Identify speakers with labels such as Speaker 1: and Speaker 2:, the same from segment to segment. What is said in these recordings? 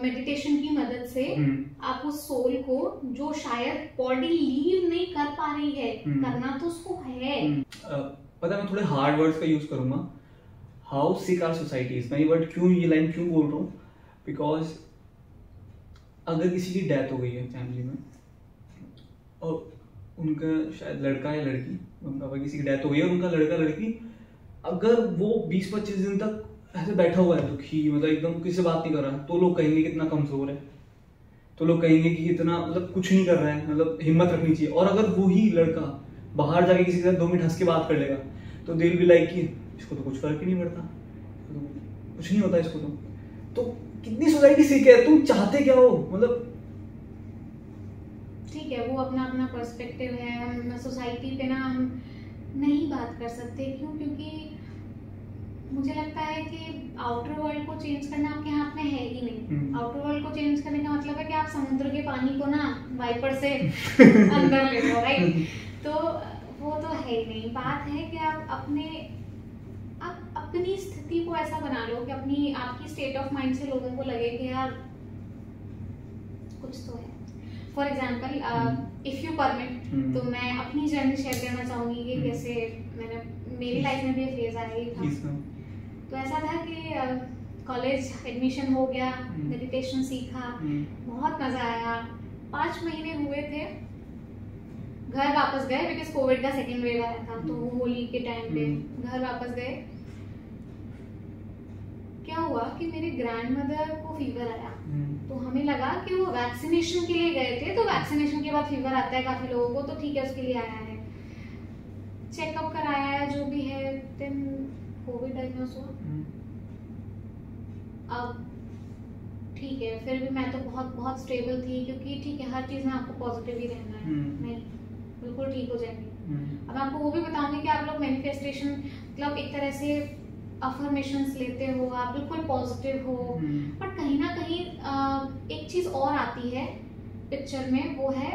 Speaker 1: Meditation की मदद से आप उस सोल को, जो शायद बॉडी लीव नहीं कर पा रही है, करना तो उसको है।
Speaker 2: पता है मैं थोड़े हार्ड वर्ड्स का यूज करूंगा, how sick our society is. मैं ये लाइन क्यों बोल रहा हूँ, बिकॉज अगर किसी की डेथ हो गई है फैमिली में और उनका शायद लड़का या लड़की, मम्मी पापा किसी की डेथ हो गई है और उनका लड़का लड़की, अगर वो 20-25 दिन तक ऐसे बैठा हुआ है दुखी, मतलब एकदम किसी से बात नहीं कर रहा, तो लोग कहेंगे कितना कमजोर है, तो लोग कहेंगे कि कितना मतलब कुछ नहीं कर रहा है, मतलब हिम्मत रखनी चाहिए। और अगर वो ही लड़का बाहर जाके किसी के साथ 2 मिनट हंस के बात कर लेगा तो दिल भी लाइक कि इसको तो कुछ फर्क ही नहीं पड़ता, तो कुछ नहीं होता इसको तो कितनी सोसाइटी सीख है। तुम चाहते क्या हो, मतलब
Speaker 1: ठीक है, वो अपना अपना पर्सपेक्टिव है। हम सोसाइटी पे ना हम नहीं बात कर सकते, क्यों? क्योंकि मुझे लगता है कि आउटर वर्ल्ड को चेंज करना आपके हाथ में है ही नहीं। आउटर वर्ल्ड को चेंज करने का मतलब है कि आप समुद्र के पानी को ना वाइपर से अंदर ले लो, राइट? तो वो तो है ही नहीं। बात है कि आप अपनी स्थिति को ऐसा बना लो कि आपकी स्टेट ऑफ माइंड से लोगों को लगे कि यार कुछ तो है। For example if you permit, तो मैं अपनी जर्नी शेयर करना चाहूंगी कि कैसे मेरी लाइफ में भी फेज आया ही था। तो ऐसा था कि कॉलेज एडमिशन हो गया, मेडिटेशन सीखा, बहुत मजा आया। 5 महीने हुए थे, घर वापस गए बिकॉज कोविड का सेकेंड वेव आया था, तो वो होली के टाइम पे घर वापस गए। क्या हुआ कि मेरे ग्रैंडमदर को फीवर आया, तो हमें लगा कि वो वैक्सीनेशन के लिए गए थे, तो वैक्सीनेशन के बाद फीवर आता है काफी लोगों को, तो ठीक है उसके लिए आया है। चेकअप कराया है, जो भी है, देन कोविड डायग्नोस हुआ। अब ठीक है, फिर भी मैं तो बहुत बहुत स्टेबल थी, क्योंकि ठीक है हर चीज में आपको पॉजिटिव ही रहना है, नहीं बिल्कुल ठीक हो जाएंगे। अब आपको वो भी बताऊंगी कि आप लोग मैनिफेस्टेशन मतलब एक तरह से अफर्मेशंस लेते हो, आप बिल्कुल पॉजिटिव हो, बट कहीं ना कहीं एक चीज और आती है पिक्चर में, वो है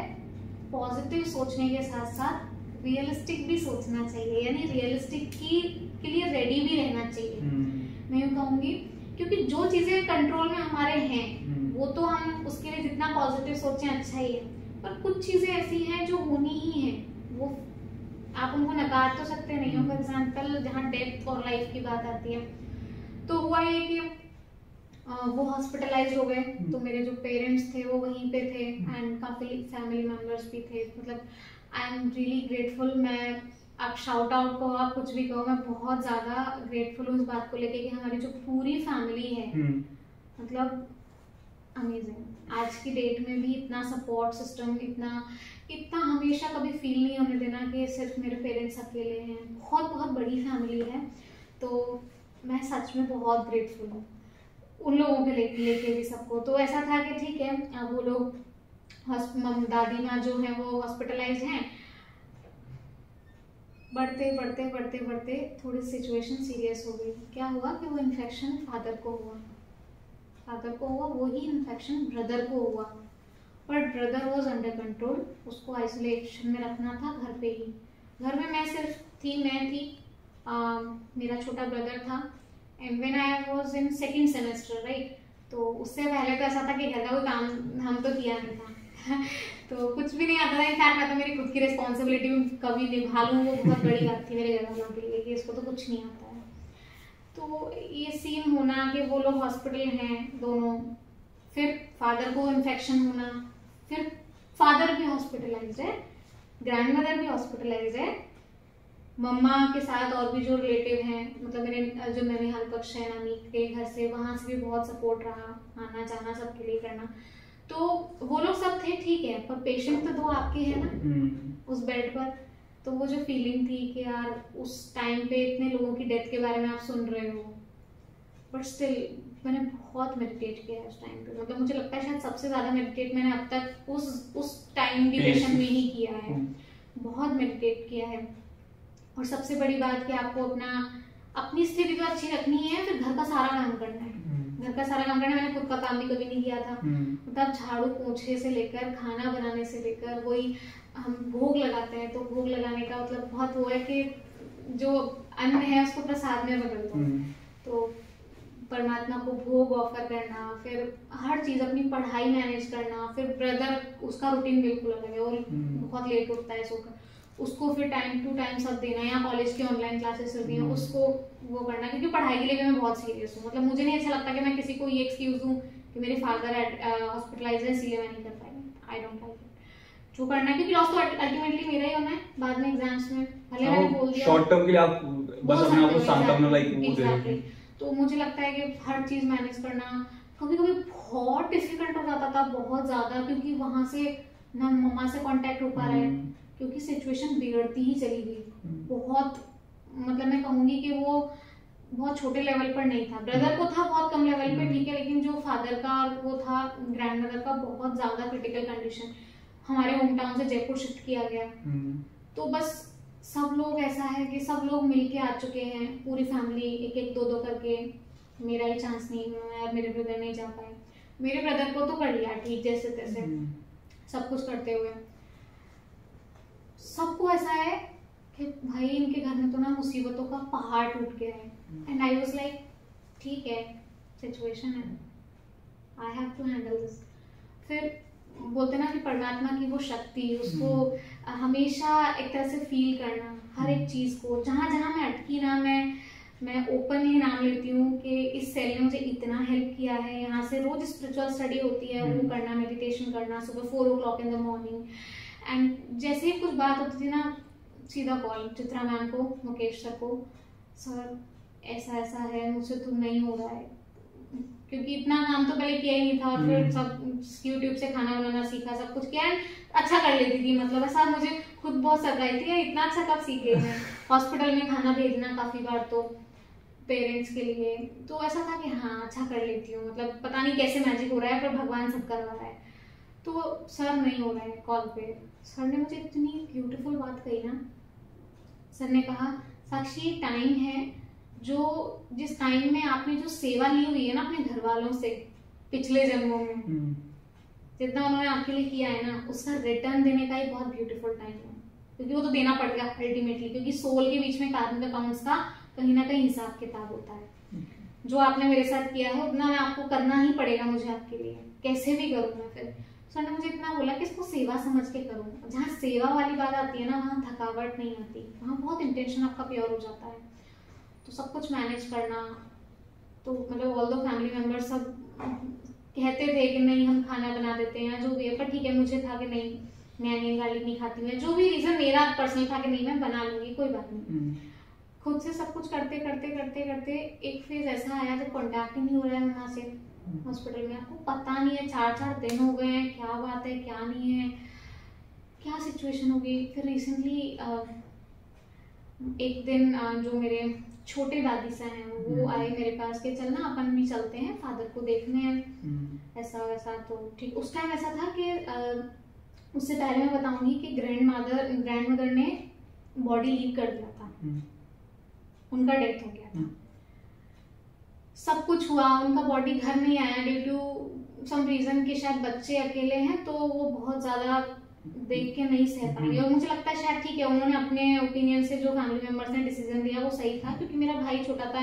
Speaker 1: पॉजिटिव सोचने के साथ साथ रियलिस्टिक भी सोचना चाहिए, यानी रियलिस्टिक के लिए रेडी भी रहना चाहिए। मैं यूँ कहूँगी, क्योंकि जो चीजें कंट्रोल में हमारे हैं वो तो हम उसके लिए जितना पॉजिटिव सोचें अच्छा ही है, पर कुछ चीजें ऐसी हैं जो होनी ही है, वो आप उनको नकार तो सकते नहीं हो। फॉर एग्जाम्पल जहाँ डेथ और लाइफ की बात आती है, तो हुआ ये कि वो हॉस्पिटलाइज हो गए, तो मेरे जो पेरेंट्स थे वो वहीं पे थे, एंड काफी फैमिली मेंबर्स भी थे। मतलब आई एम रियली ग्रेटफुल। मैं आप शाउट आउट कहो, आप कुछ भी कहो, मैं बहुत ज्यादा ग्रेटफुल हूँ इस बात को लेके कि हमारी जो पूरी फैमिली है, मतलब अमेजिंग। आज की डेट में भी इतना सपोर्ट सिस्टम, इतना हमेशा कभी फील नहीं होने देना कि सिर्फ मेरे पेरेंट्स अकेले हैं। बहुत बहुत बड़ी फैमिली है, तो मैं सच में बहुत ग्रेटफुल हूँ उन लोगों के लेके भी सबको। तो ऐसा था कि ठीक है, अब वो लोग दादी माँ जो है वो हॉस्पिटलाइज हैं। बढ़ते बढ़ते बढ़ते बढ़ते थोड़ी सिचुएशन सीरियस हो गई। क्या हुआ कि वो इन्फेक्शन फादर को हुआ, वही इन्फेक्शन ब्रदर को हुआ, but brother was under control. उसको आइसोलेशन में रखना था घर पे ही। घर में मैं सिर्फ थी, मेरा छोटा ब्रदर था, and when I was in second semester, right? तो उससे पहले तो ऐसा था कि घर का कोई काम हम तो किया नहीं था तो कुछ भी नहीं आता था। इनफैक्ट मैं तो मेरी खुद की रिस्पॉन्सिबिलिटी कभी निभा लूँ, वो बहुत बड़ी बात थी मेरे घर वालों के लिए कि इसको तो कुछ नहीं आता है। तो ये सीन होना कि वो लोग हॉस्पिटल हैं दोनों, फिर फादर को इन्फेक्शन होना, फिर फादर भी हॉस्पिटलाइज्ड है, ग्रैंडमदर भी हॉस्पिटलाइज्ड है, मम्मा के साथ और भी जो रिलेटिव हैं, मतलब मेरे जो ननिहाल पक्ष है नानी के घर से, वहां से भी बहुत सपोर्ट रहा, आना जाना सबके लिए करना। तो वो लोग सब थे, ठीक है, पर पेशेंट तो 2 आपके हैं ना उस बेड पर। तो वो जो फीलिंग थी कि यार उस टाइम पे इतने लोगों की डेथ के बारे में आप सुन रहे हो, बट स्टिल मैंने बहुत मेडिटेट किया है उस टाइम पे। मतलब मुझे लगता है शायद सबसे ज्यादा मेडिटेट मैंने अब तक उस टाइम ड्यूरेशन में ही किया है, बहुत मेडिटेट किया है। और सबसे बड़ी बात कि आपको अपनी स्थिति तो अच्छी रखनी है, फिर घर का सारा काम करना है। घर का सारा काम करना, मैंने खुद का काम भी कभी नहीं किया था। मतलब झाड़ू पोछे से लेकर खाना बनाने से लेकर, वही हम भोग लगाते हैं, तो भोग लगाने का मतलब बहुत वो है कि जो अन्न है उसको प्रसाद में बदल दो। तो परमात्मा को भोग ऑफर करना, फिर हर चीज अपनी पढ़ाई मैनेज करना, फिर ब्रदर उसका रूटीन बिल्कुल अलग है और बहुत लेट उठता है सोकर, उसको फिर टाइम टू टाइम सब देना, या कॉलेज की ऑनलाइन क्लासेस चलती हैं उसको वो करना, क्योंकि पढ़ाई के लिए भी मैं बहुत सीरियस हूँ। मतलब मुझे नहीं अच्छा लगता कि मैं किसी को ये एक्सक्यूज दूँ कि मेरे फादर हॉस्पिटलाइज है इसलिए मैं नहीं कर पाई, आई डोंट लाइक इट। जो करना है, क्योंकि लॉस तो अल्टीमेटली मेरा ही होना है बाद में एग्जाम्स में, भले मैंने बोल दिया
Speaker 2: शॉर्ट टर्म के लिए आप बस अपने आप को सांत्वना लाइक वो दे रहे हैं।
Speaker 1: तो मुझे लगता है कि हर चीज मैनेज करना कभी कभी बहुत डिफिकल्ट हो जाता था, बहुत ज्यादा, क्योंकि वहां से ना मम्मा से कांटेक्ट हो पा रहा है, क्योंकि सिचुएशन बिगड़ती ही चली गई बहुत। मतलब मैं कहूंगी कि वो बहुत छोटे लेवल पर नहीं था, ब्रदर को था बहुत कम लेवल पे, ठीक है, लेकिन जो फादर का वो था, ग्रैंडमदर का बहुत ज्यादा क्रिटिकल कंडीशन। हमारे होम टाउन से जयपुर शिफ्ट किया गया, तो बस सब लोग ऐसा है कि सब लोग मिलके आ चुके हैं, पूरी फैमिली एक एक दो दो करके। मेरा ही चांस नहीं, मैं मेरे ब्रदर नहीं जा पाए। मेरे ब्रदर को तो कर लिया ठीक जैसे तैसे, सब कुछ करते हुए। सबको ऐसा है कि भाई इनके घर में तो ना मुसीबतों का पहाड़ टूट गया है, एंड आई वाज लाइक ठीक है, सिचुएशन है, I have to handle this. फिर बोलते ना कि परमात्मा की वो शक्ति, उसको हमेशा एक तरह से फील करना हर एक चीज को। जहां जहां मैं अटकी ना, मैं ओपनली नाम लेती हूँ कि इस सेल ने मुझे इतना हेल्प किया है। यहाँ से रोज स्पिरिचुअल स्टडी होती है, वो करना, मेडिटेशन करना सुबह 4 o'clock in the morning. And जैसे ही कुछ बात होती थी ना, सीधा कॉल चित्रा मैम को, मुकेश सर को, सर ऐसा ऐसा है, मुझसे तो नहीं हो रहा है, क्योंकि इतना काम तो पहले किया ही नहीं था, और फिर सब यूट्यूब से खाना बनाना सीखा, सब कुछ किया, अच्छा कर लेती थी। मतलब ऐसा मुझे खुद बहुत सरप्राइज थी, इतना अच्छा कब सीख गई मैं। हॉस्पिटल में खाना भेजना काफी बार तो पेरेंट्स के लिए, तो ऐसा था कि हाँ अच्छा कर लेती हूँ, मतलब पता नहीं कैसे मैजिक हो रहा है, पर भगवान सब करवा रहा है। तो सर नहीं हो रहा है कॉल पे, सर ने मुझे इतनी ब्यूटीफुल बात कही ना। सर ने कहा, साक्षी टाइम है, जो जिस टाइम में आपने जो सेवा ली हुई है ना अपने घर वालों से पिछले जन्मों में, जितना उन्होंने आपके लिए किया है ना, उसका रिटर्न देने का एक बहुत ब्यूटीफुल टाइम है, क्योंकि वो तो देना पड़ेगा अल्टीमेटली, क्योंकि सोल के बीच में कार्मिक अकाउंट्स का कहीं ना कहीं हिसाब किताब होता है। जो आपने मेरे साथ किया है उतना आपको करना ही पड़ेगा मुझे आपके लिए, कैसे भी करूँ मैं। फिर सर ने मुझे इतना बोला कि इसको सेवा समझ के करो। जहाँ सेवा वाली बात आती है ना, वहाँ थकावट नहीं आती, वहाँ बहुत इंटेंशन आपका प्योर हो जाता है। तो सब कुछ मैनेज करना, तो मतलब ऑल दो फैमिली मेंबर सब कहते थे कि नहीं हम खाना बना देते हैं जो भी है, पर ठीक है, मुझे था कि नहीं मैं अनियन गार्लिक नहीं खाती, मैं जो भी रीजन मेरा पर्सनल था कि नहीं मैं बना लूंगी, कोई बात नहीं। खुद से सब कुछ करते करते करते करते एक फेज ऐसा आया जब कॉन्टैक्ट ही नहीं हो रहा है मम्मा से हॉस्पिटल में। आपको पता नहीं है 4-4 दिन हो गए हैं, क्या बात है क्या नहीं है, क्या सिचुएशन होगी। फिर रिसेंटली एक दिन जो मेरे छोटे दादी सा हैं वो आए मेरे पास के चलना अपन भी चलते हैं फादर को देखने, ऐसा वैसा। तो ठीक उस टाइम ऐसा था कि उससे पहले मैं बताऊंगी कि ग्रैंडमदर ने बॉडी लीव कर दिया था, उनका डेथ हो गया था। सब कुछ हुआ, उनका बॉडी घर नहीं आया ड्यू टू सम रीजन कि शायद बच्चे अकेले हैं, तो वो बहुत ज्यादा देख के नहीं सह पाएंगे। और मुझे लगता है शायद ठीक है, उन्होंने अपने ओपिनियन से जो फैमिली मेंबर्स ने डिसीजन लिया वो सही था, क्योंकि मेरा भाई छोटा था,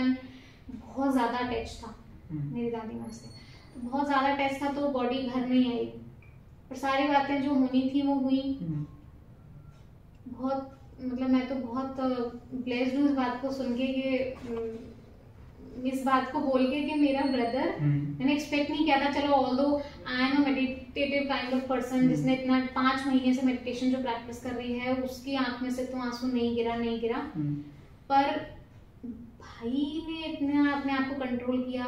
Speaker 1: बहुत ज्यादा अटैच था मेरी दादी माँ से, तो बहुत ज्यादा अटैच था, तो बॉडी घर नहीं आई। पर सारी बातें जो होनी थी वो हुई। बहुत मतलब मैं तो बहुत ब्लेस्ड हूँ इस बात को सुन के कि इस बात को बोल के कि मेरा ब्रदर, मैंने एक्सपेक्ट नहीं किया था। चलो although I am a meditative kind of person, जिसने इतना 5 महीने से मेडिटेशन जो प्रैक्टिस कर रही है, उसकी आंख में से तो आंसू नहीं गिरा। पर भाई ने इतना अपने आप को कंट्रोल किया,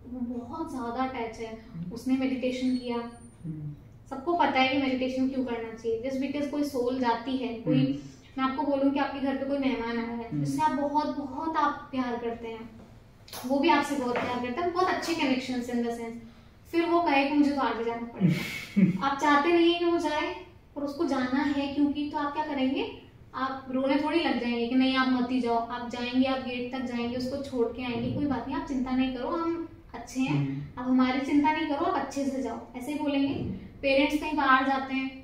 Speaker 1: वो बहुत ज्यादा अटैच है, उसने मेडिटेशन किया। सबको पता है कि मेडिटेशन क्यों करना चाहिए, जस्ट बिकॉज कोई सोल जाती है, कोई मैं आपको बोलूं कि आपके घर पे कोई मेहमान आया है जिससे आप बहुत बहुत आप प्यार करते हैं, वो भी आपसे बहुत प्यार करता है, बहुत अच्छे कनेक्शन इन द सेंस, फिर वो कहे कि मुझे तो आगे जाना पड़ेगा। आप चाहते नहीं है कि वो जाए, पर उसको जाना है क्योंकि, तो आप क्या करेंगे, आप रोने थोड़ी लग जाएंगे कि नहीं आप मत ही जाओ, आप जाएंगे, आप गेट तक जाएंगे, उसको छोड़ के आएंगे, कोई बात नहीं आप चिंता नहीं करो, हम अच्छे हैं, आप हमारी चिंता नहीं करो, आप अच्छे से जाओ, ऐसे ही बोलेंगे। पेरेंट्स कहीं बाहर जाते हैं,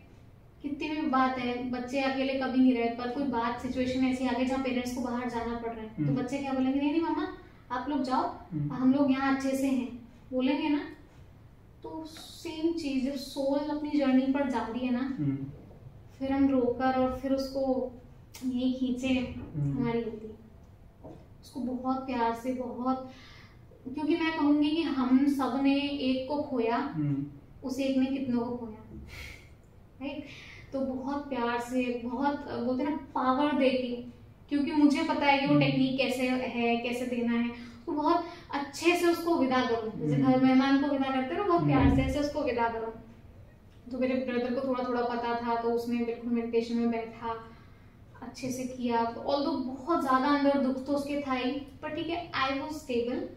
Speaker 1: कितनी भी बात है, बच्चे अकेले कभी नहीं रहे, पर कोई बात सिचुएशन ऐसी आ गई जहाँ पेरेंट्स को बाहर जाना पड़ रहा है, तो बच्चे क्या बोलेंगे, नहीं नहीं मम्मा आप लोग जाओ, हम लोग यहाँ अच्छे से हैं, बोलेंगे ना। तो सेम चीज, जब सोल अपनी जर्नी पर जा रही है ना, फिर हम रोकर और फिर उसको यही खींचे, हमारी गलती। उसको बहुत प्यार से, बहुत, क्योंकि मैं कहूंगी कि हम सब ने एक को खोया, उस एक ने कितनों को खोया, राइट। तो बहुत प्यार से, बहुत बोलते ना पावर देके, क्योंकि मुझे पता है कि वो टेक्निक कैसे है, कैसे देना है, तो बहुत अच्छे से उसको विदा करो। जैसे घर मेहमान को विदा करते हैं ना, बहुत प्यार से ऐसे उसको विदा करो। तो मेरे ब्रदर को थोड़ा थोड़ा पता था, तो उसने बिल्कुल मेडिटेशन में बैठा, अच्छे से किया। तो ऑल्दो बहुत ज्यादा अंदर दुख तो उसके था ही, पर ठीक है, आई वाज स्टेबल।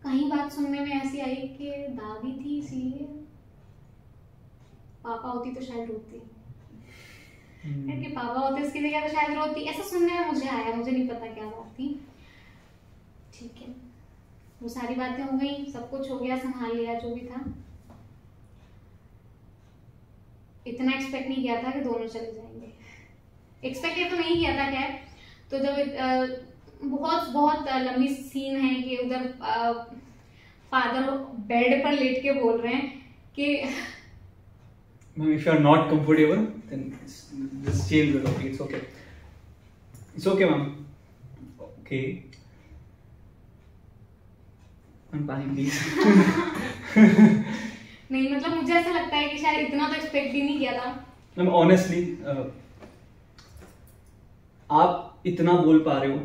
Speaker 1: कहीं बात सुनने में ऐसी आई कि दादी थी इसीलिए, पापा होती तो शायद रोती, कि पापा होते इसकी जगह तो शायद रोती, ऐसा सुनने में मुझे आया। मुझे नहीं पता क्या बात थी। ठीक है, वो सारी बातें हो गई, सब कुछ हो गया, संभाल लिया जो भी था। इतना एक्सपेक्ट नहीं किया था कि दोनों चले जाएंगे, एक्सपेक्ट तो नहीं किया था। खैर, तो जब बहुत बहुत लंबी सीन है कि उधर फादर बेड पर लेट के बोल रहे हैं कि
Speaker 2: Ma'am, if you are not comfortable, then just change the topic. It's okay. It's okay, ma'am. Okay. Ma'am, पानी please.
Speaker 1: नहीं, मतलब मुझे ऐसा लगता है कि शायद इतना तो एक्सपेक्ट भी नहीं किया था।
Speaker 2: Ma'am, honestly, आप इतना बोल पा रहे हो,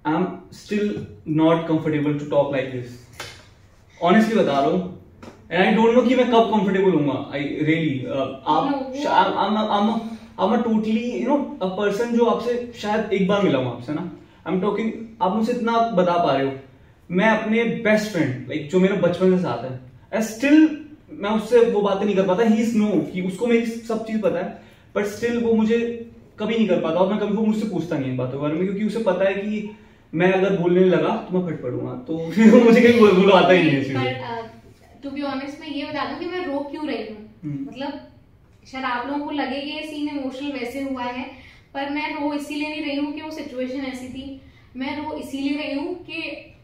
Speaker 2: I am still not comfortable to talk like this. Honestly बता रहा हूँ, and I don't know कि मैं कब comfortable होऊंगा. I really, I'm a totally, you know, a person जो आपसे शायद एक बार मिला हूँ आपसे ना. I'm talking, आप मुझसे इतना बता पा रहे हो. मैं अपने बेस्ट फ्रेंड, लाइक जो मेरा बचपन से साथ है, and still मैं उससे वो बातें नहीं कर पाता. He is no, कि उसको मेरी सब चीज पता है, but still वो मुझे कभी नहीं कर पाता, और मैं कभी वो मुझसे पूछता नहीं इन बातों के बारे में, क्योंकि उसे पता है कि मैं अगर बोलने लगा तो मैं फट पड़ूंगा, तो फिर मुझे कहीं बुलवाता ही नहीं है।
Speaker 1: टू बी ऑनेस्ट, मैं ये बता दूं कि मैं रो क्यों रही हूँ। मतलब शायद आप लोगों को लगे कि ये सीन इमोशनल वैसे हुआ है, पर मैं रो इसीलिए नहीं रही हूँ कि वो सिचुएशन ऐसी थी। मैं रो इसीलिए रही हूँ कि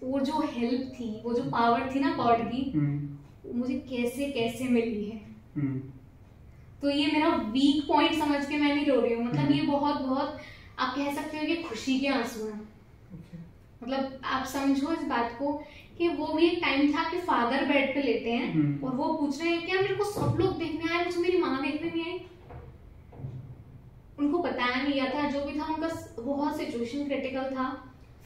Speaker 1: वो जो हेल्प थी, वो जो पावर थी ना गॉड की, मुझे कैसे कैसे मिली है। तो ये मेरा वीक पॉइंट समझ के मैं नहीं रो रही हूँ। मतलब ये बहुत बहुत आप कह सकते हो कि खुशी के आंसू हैं। मतलब आप समझो इस बात को कि वो भी एक टाइम था कि फादर बेड पे लेटे हैं और वो पूछ रहे हैं क्या मेरे को सब लोग देखने आए, मुझे मेरी माँ देखने नहीं आई। उनको बताया नहीं गया था, जो भी था उनका बहुत सिचुएशन क्रिटिकल था।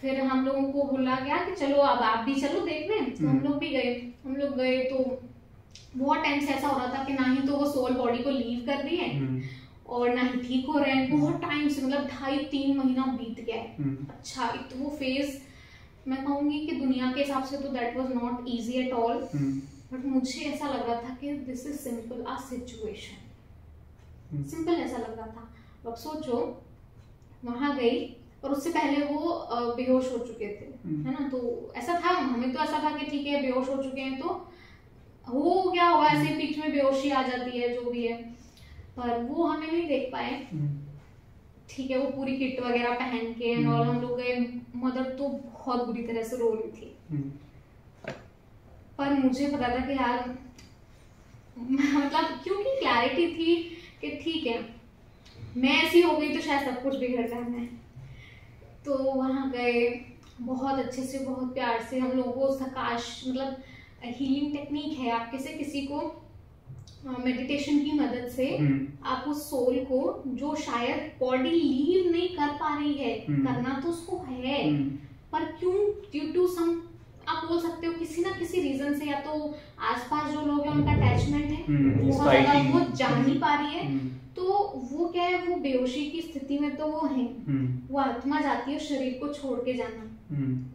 Speaker 1: फिर हम लोगों को बोला गया कि चलो अब आप भी चलो देखने, तो हम लोग भी गए। हम लोग गए तो बहुत टाइम से ऐसा हो रहा था कि ना ही तो वो सोल बॉडी को लीव कर रही है और ना ही ठीक हो रहे हैं। बहुत टाइम से, मतलब 2.5-3 महीना बीत गया है। अच्छा, तो वो फेज मैं कहूंगी कि दुनिया के हिसाब से तो that was not easy at all, but मुझे ऐसा लग रहा था कि this is simple a situation, simple ऐसा लग रहा था। अब सोचो वहां गई और उससे पहले वो बेहोश हो चुके थे, है ना। तो ऐसा था, हमें तो ऐसा था कि ठीक है बेहोश हो चुके हैं तो हो क्या होगा, ऐसे बीच में बेहोशी आ जाती है, जो भी है। पर वो हमें नहीं देख पाए। ठीक है, वो पूरी किट वगैरह पहन के और हम लोग गए। मदर तो बहुत बुरी तरह से रो रही थी, पर मुझे पता था कि यार मतलब क्योंकि क्लैरिटी थी कि ठीक है मैं ऐसी हो गई तो शायद सब कुछ बिगड़ जाना है। तो वहां गए, बहुत अच्छे से, बहुत प्यार से हम लोगों को सकाश, मतलब हीलिंग टेक्निक है, आप किसी को मेडिटेशन की मदद से आप उस सोल को जो शायद बॉडी लीव नहीं कर पा रही है, करना तो उसको है, पर क्यों ड्यू टू सम, आप बोल सकते हो किसी ना किसी रीजन से, या तो आसपास जो लोग हैं उनका अटैचमेंट है, बहुत ज्यादा वो जा नहीं पा रही है, तो वो क्या है, वो बेहोशी की स्थिति में तो वो है, वो आत्मा जाती है शरीर को छोड़ के जाना,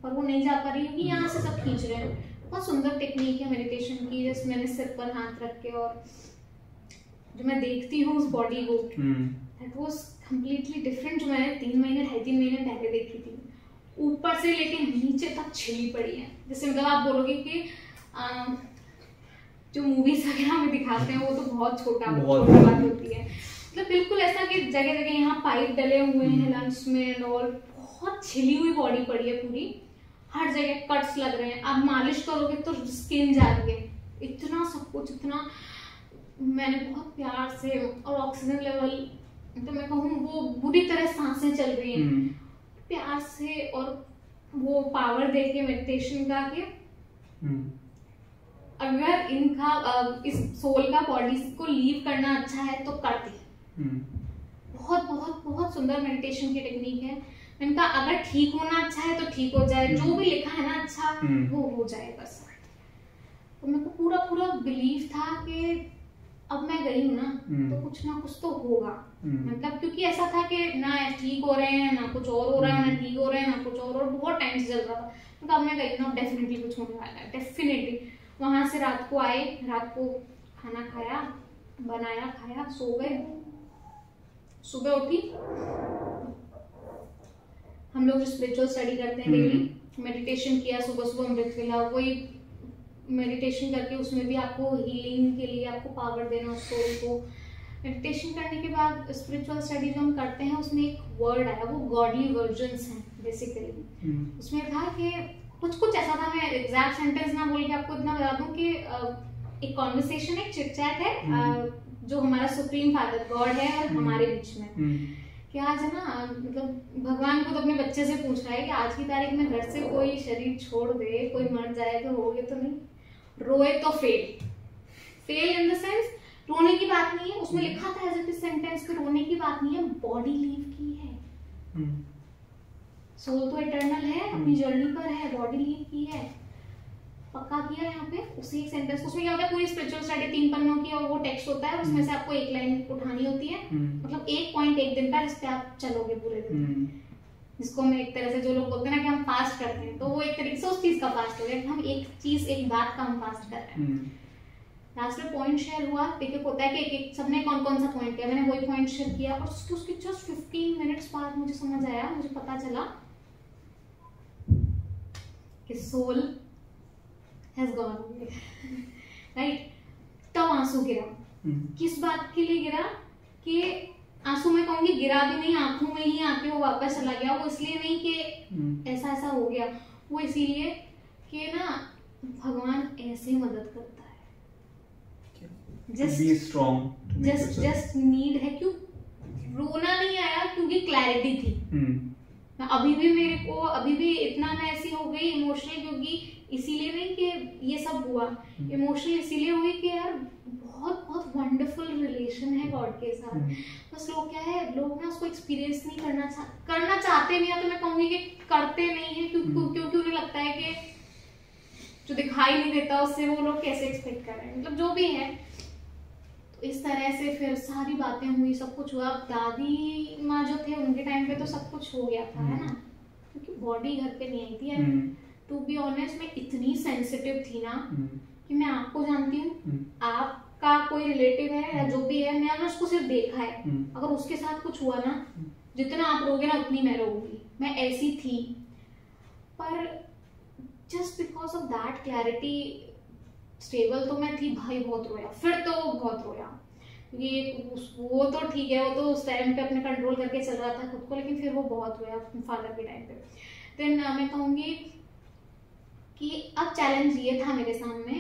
Speaker 1: पर वो नहीं जा पा रही क्योंकि यहाँ से सब खींच रहे हैं। बहुत सुंदर टेक्निक है मेडिटेशन की, जैसे मैंने सिर पर हाथ रख के और जो मैं देखती हूँ उस बॉडी को, दैट वाज कंप्लीटली डिफरेंट जो मैंने 3 महीने 2.5-3 महीने पहले देखी थी। ऊपर से लेके नीचे तक छिली पड़ी है, जैसे मतलब आप बोलोगे कि जो मूवीज वगैरह में दिखाते हैं वो तो बहुत छोटा बात होती है। मतलब बिल्कुल ऐसा कि जगह जगह यहाँ पाइप डले हुए हैं लंग्स में और बहुत छिली हुई बॉडी पड़ी है पूरी, हर जगह कट्स लग रहे हैं, आप मालिश करोगे तो स्किन जा रही है, इतना सब कुछ, इतना मैंने बहुत प्यार से, और ऑक्सीजन लेवल तो मैं कहूँ वो बुरी तरह सांसें चल रही हैं प्यार से, और वो पावर दे के मेडिटेशन का कि अगर इनका इस सोल का बॉडी को लीव करना अच्छा है तो करती है। बहुत बहुत बहुत सुंदर मेडिटेशन की टेक्निक है। इनका अगर ठीक होना अच्छा है तो ठीक हो जाए, जो भी लिखा है ना अच्छा वो हो जाए बस। तो मेरे को पूरा पूरा बिलीव था कि अब मैं गई हूँ ना तो कुछ ना कुछ तो होगा, मतलब क्योंकि ऐसा था कि ना ठीक हो रहे हैं ना कुछ और हो रहा है, ना ठीक हो रहे हैं ना कुछ और बहुत टाइम से चल रहा था। तो अब मैं गई ना, डेफिनेटली कुछ होने वाला है, डेफिनेटली। वहां से रात को आए, रात को खाना खाया, बनाया, खाया, सो गए, सुबह उठी। हम लोग जो स्पिरिचुअल स्टडी करते हैं डेली, मेडिटेशन किया, सुबह सुबह अमृत वेला, वही मेडिटेशन करके उसमें भी आपको हीलिंग के लिए आपको पावर देना उस सोल को। मेडिटेशन करने के बाद स्पिरिचुअल स्टडी जो हम करते हैं उसमें एक वर्ड आया, वो गॉडली वर्जन्स हैं बेसिकली। उसमें था कि कुछ कुछ ऐसा था, मैं एग्जैक्ट सेंटेंस ना बोल के आपको इतना बता दूं कि एक कॉन्वर्सेशन, एक चिट चैट है जो हमारा सुप्रीम फादर गॉड है और हमारे बीच में, कि आज है ना, मतलब भगवान को तो अपने बच्चे से पूछ रहा है कि आज की तारीख में घर से कोई शरीर छोड़ दे, कोई मर जाए तो हो गए तो नहीं, रोए तो फेल इन द सेंस रोने की बात नहीं है। उसमें लिखा था एज इट इज सेंटेंस कि रोने की बात नहीं है, बॉडी लीव की है। सोल तो इटर्नल है, अपनी जर्नी पर है, बॉडी लीव की है, पक्का किया यहाँ पे उसी एक सेंटेंस। उसमें क्या होता है, पूरी स्पिरिचुअल स्टडी 3 पन्नों की और वो टेक्स्ट होता है, उसमें से आपको एक लाइन उठानी होती है, मतलब एक पॉइंट एक दिन का, इस पे आप चलोगे पूरे दिन। जिसको हम एक तरह से, जो लोग बोलते हैं ना कि हम फास्ट करते हैं, तो वो एक तरीके से उस चीज का फास्ट हो गया, हम एक चीज, एक बात का हम फास्ट कर रहे हैं। लास्ट में पॉइंट शेयर हुआ, एक एक होता है कि एक सबने कौन कौन सा पॉइंट किया, मैंने वही पॉइंट शेयर किया, और उसके जस्ट 15 मिनट्स बाद मुझे समझ आया, मुझे पता चला कि soul has gone away, right. तब आंसू गिरा। किस बात के लिए गिरा? कि आंसू में कहूंगी गिरा भी नहीं, आंखों में ही आके वो वापस चला गया। वो इसलिए नहीं कि ऐसा ऐसा हो गया, वो इसीलिए कि ना भगवान ऐसे मदद करता है, जस्ट नीड है। क्यों रोना नहीं आया? क्योंकि क्लैरिटी थी। अभी भी मेरे को, अभी भी इतना मैं ऐसी हो गई इमोशनल, क्योंकि इसीलिए नहीं कि ये सब हुआ, इमोशनल इसीलिए हुई कि यार बहुत बहुत वंडरफुल रिलेशन है गॉड के साथ। बस लोग क्या है, लोग ना उसको एक्सपीरियंस नहीं करना चाहते भी हैं, तो मैं कहूंगी कि करते नहीं है, क्योंकि उन्हें लगता है कि जो दिखाई नहीं देता उससे वो लोग कैसे एक्सपेक्ट कर रहे हैं, मतलब जो भी है। तो इस तरह से फिर सारी बातें हुई, सब कुछ हुआ। दादी माँ जो थे उनके टाइम पे तो सब कुछ हो गया था, है ना, क्योंकि बॉडी घर पे नहीं आई थी। एंड टू बी ऑनेस्ट मैं इतनी सेंसिटिव थी ना कि मैं आपको जानती हूँ, आपका कोई रिलेटिव है या जो भी है, मैंने उसको सिर्फ देखा है, अगर उसके साथ कुछ हुआ ना, जितना आप रोगे ना उतनी मैं रोऊंगी, मैं ऐसी थी। पर just because of that clarity, stable तो मैं थी, भाई बहुत रोया, फिर तो बहुत रोया, क्योंकि वो तो ठीक है, वो तो उस टाइम पे अपने कंट्रोल करके चल रहा था खुद को, लेकिन फिर वो बहुत रोया फादर के टाइम पे। देन मैं कहूँगी कि अब चैलेंज ये था मेरे सामने,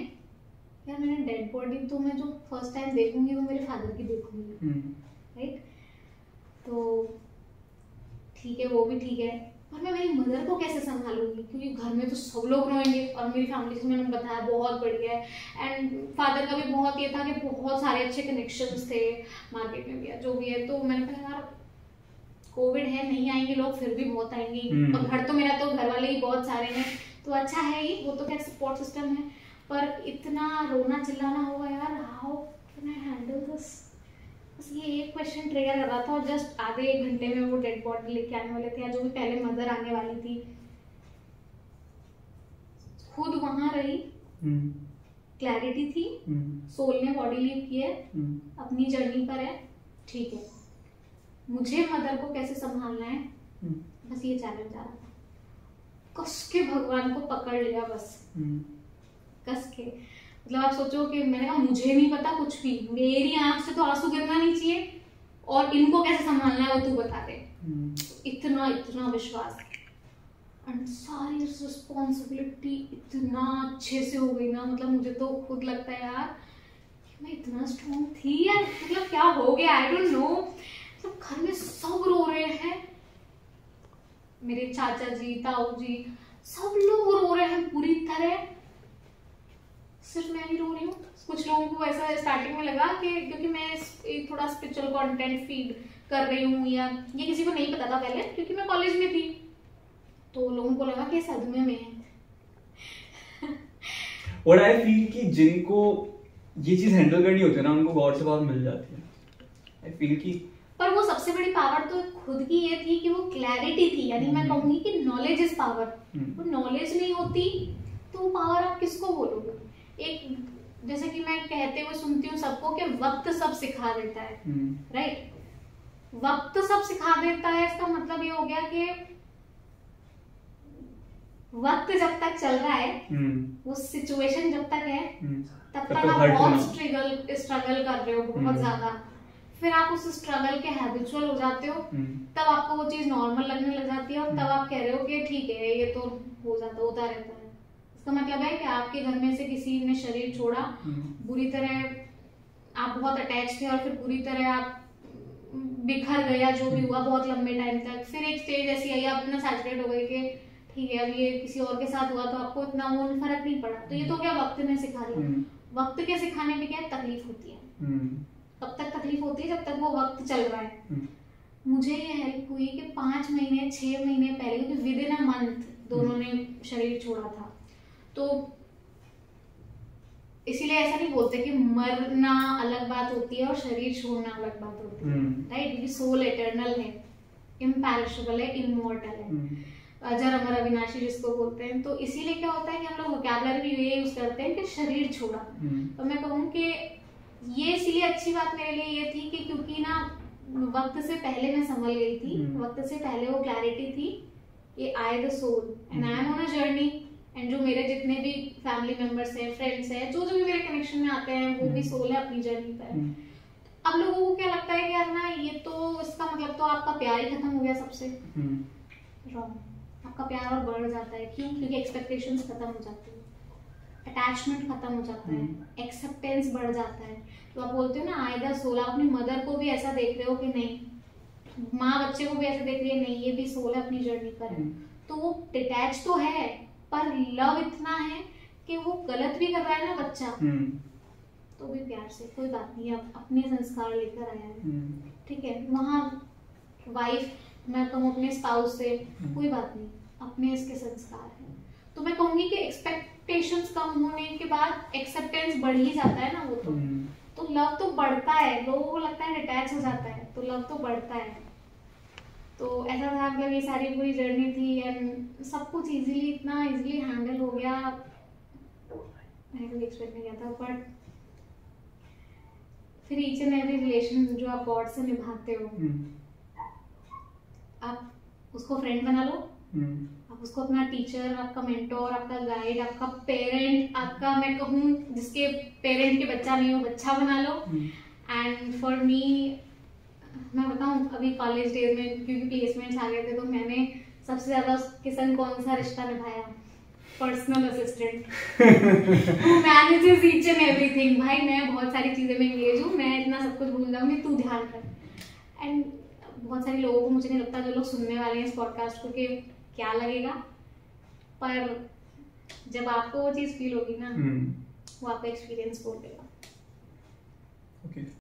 Speaker 1: यार मैंने डेड बॉडी तो मैं जो फर्स्ट टाइम देखूंगी वो मेरे फादर की देखूंगी, राइट। तो ठीक है, वो भी ठीक है, पर मैं मेरी मदर को कैसे संभालूंगी, क्योंकि घर में तो सब लोग रोएंगे, और मेरी फैमिली से मैंने बताया बहुत बढ़िया है। एंड फादर का भी बहुत ये था कि बहुत सारे अच्छे कनेक्शंस थे मार्केट में भी, जो भी है। तो मैंने कहा यार कोविड है, नहीं आएंगे लोग, फिर भी बहुत आएंगे, और घर तो मेरा तो घर वाले ही बहुत सारे हैं, तो अच्छा है ही, वो तो क्या सपोर्ट सिस्टम है। पर इतना रोना चिल्लाना होगा यार, how can I handle this? बस ये एक क्वेश्चन ट्रिगर कर रहा था, और जस्ट आधे 1 घंटे में वो डेड बॉडी लेके आने वाले थे, या जो भी पहले मदर आने वाली थी। खुद वहां रही, क्लैरिटी थी, सोल ने बॉडी लीव की है, अपनी जर्नी पर है, ठीक है। मुझे मदर को कैसे संभालना है, बस ये चैलेंज आ रहा था। कस के भगवान को पकड़ लिया, बस कस के। मतलब आप सोचो कि मैंने कहा मुझे नहीं पता कुछ भी, मेरी आंख से तो आंसू गिरना नहीं चाहिए, और इनको कैसे संभालना है वो तू बता दे। इतना इतना विश्वास एंड सारी रिस्पॉन्सिबिलिटी इतना अच्छे से हो गई ना, मतलब मुझे तो खुद लगता है यार कि मैं इतना स्ट्रॉन्ग थी यार, मतलब क्या हो गया आई डोंट नो। मतलब घर में सब रो रहे हैं, मेरे चाचा जी, ताऊ जी, सब लोग रो रहे हैं पूरी तरह, सिर्फ मैं नहीं रो रही हूँ। कुछ लोगों को ऐसा स्टार्टिंग में लगा कि क्योंकि मैं एक थोड़ा स्पिरिचुअल कंटेंट फीड कर रही हूँ, या ये किसी को नहीं पता था पहले क्योंकि मैं कॉलेज में थी, तो लोगों को लगा कि सदमे में है।
Speaker 2: और आई फील कि जिनको ये चीज हैंडल करनी होती है ना, उनको गॉड से बहुत मिल जाती है। आई फील कि
Speaker 1: पर वो सबसे बड़ी पावर तो खुद की ये थी कि वो क्लैरिटी थी, यानी मैं कहूंगी कि नॉलेज इज पावर। वो नॉलेज नहीं होती तो वो पावर आप किसको बोलोगे। एक जैसे कि मैं कहते हुए सुनती हूँ सबको कि वक्त सब सिखा देता है, राइट? वक्त सब सिखा देता है, इसका मतलब ये हो गया कि वक्त जब तक चल रहा है, वो सिचुएशन जब तक है, तब तक आप बहुत स्ट्रगल कर रहे हो, बहुत ज्यादा। फिर आप उस स्ट्रगल के हैबिचुअल हो जाते हो, तब आपको वो चीज नॉर्मल लगने लग जाती है, और तब आप कह रहे हो कि ठीक है ये तो होता रहता है। इसका मतलब है कि आपके घर में से किसी ने शरीर छोड़ा, बुरी तरह आप बहुत अटैच थे, और फिर बुरी तरह आप बिखर गया, जो भी हुआ बहुत लंबे टाइम तक। फिर एक स्टेज ऐसी आई, आप इतना सैचुरेट हो गए कि ठीक है अब ये किसी और के साथ हुआ तो आपको इतना वो फर्क नहीं पड़ा। तो ये तो क्या वक्त ने सिखा दिया। वक्त के सिखाने में क्या तकलीफ होती है, तब तक तकलीफ होती है जब तक वो वक्त चल रहा है। मुझे ये हेल्प हुई कि 5 महीने 6 महीने पहले, क्योंकि विद इन अ मंथ दोनों ने शरीर छोड़ा था, तो इसीलिए ऐसा नहीं बोलते कि मरना अलग बात होती है और शरीर छोड़ना अलग बात होती है, राइट? क्योंकि सोल एटर्नल है, इम्पैरिशेबल है, इमॉर्टल है, अजर अमर अविनाशी जिसको बोलते हैं। तो इसीलिए क्या होता है कि हम लोग वोकैबुलरी भी ये यूज करते हैं कि शरीर छोड़ा। तो मैं कहूँ कि ये इसीलिए अच्छी बात मेरे लिए ये थी कि क्योंकि ना वक्त से पहले मैं संभल गई थी, वक्त से पहले वो क्लैरिटी थी, ये I the soul and I am on a journey. And जो मेरे जितने भी फैमिली मेंबर्स हैं, फ्रेंड्स हैं, जो जो भी मेरे कनेक्शन में आते हैं, वो भी सोल है अपनी जर्नी पर। अब लोगों को क्या लगता है कि यार ना ये तो इसका मतलब तो आपका प्यार ही खत्म हो गया सबसे। रॉन्ग, आपका प्यार और बढ़ जाता है। क्यों? क्योंकि एक्सपेक्टेशंस खत्म हो जाती है, अटैचमेंट खत्म हो जाता है, एक्सेप्टेंस बढ़ जाता है। तो आप बोलते हो ना आई द सोल, आप अपनी मदर को भी ऐसा देख रहे हो कि नहीं, माँ बच्चे को भी ऐसे देख रही है, नहीं ये भी सोल है अपनी जर्नी पर है। तो वो डिटैच तो है, पर लव इतना है कि वो गलत भी कर रहा है ना बच्चा, तो भी प्यार से कोई बात नहीं, अब अपने संस्कार लेकर आया है, ठीक है। वहाँ वाइफ, मैं कहूँ अपने स्पाउस से, कोई बात नहीं, अपने इसके संस्कार है। तो मैं कहूंगी कि एक्सपेक्टेशंस कम होने के बाद एक्सेप्टेंस बढ़ ही जाता है ना, वो तो लव तो बढ़ता है। लोगों को लगता है डिटैच हो जाता है, तो लव तो बढ़ता है। तो ऐसा था, मतलब ये सारी पूरी जर्नी थी एंड सब कुछ इतना इजीली हैंडल हो गया, मैंने कभी एक्सपेक्ट नहीं किया था। बट फिर ईच एंड एवरी रिलेशन जो आप गॉड से निभाते हो, आप उसको फ्रेंड बना लो, आप उसको अपना टीचर, आपका मेंटोर, आपका गाइड, आपका पेरेंट, आपका मैं कहूँ जिसके पेरेंट के बच्चा नहीं हो बच्चा बना लो। एंड फॉर मी, मैं बताऊँ अभी कॉलेज डेज में क्योंकि प्लेसमेंट्स आ गए थे, तो मैंने सबसे ज्यादा उसके संग कौन सा रिश्ता निभाया? Personal assistant who manages each and everything। भाई मैं बहुत सारी चीजें में एंगेज हूँ, मैं इतना सब कुछ भूल जाऊंगी, तू ध्यान कर। एंड बहुत सारे लोगों को मुझे नहीं लगता जो लोग सुनने वाले हैं इस पॉडकास्ट को कि क्या लगेगा, पर जब आपको वो चीज फील होगी ना, वो आपका एक्सपीरियंस बोल देगा।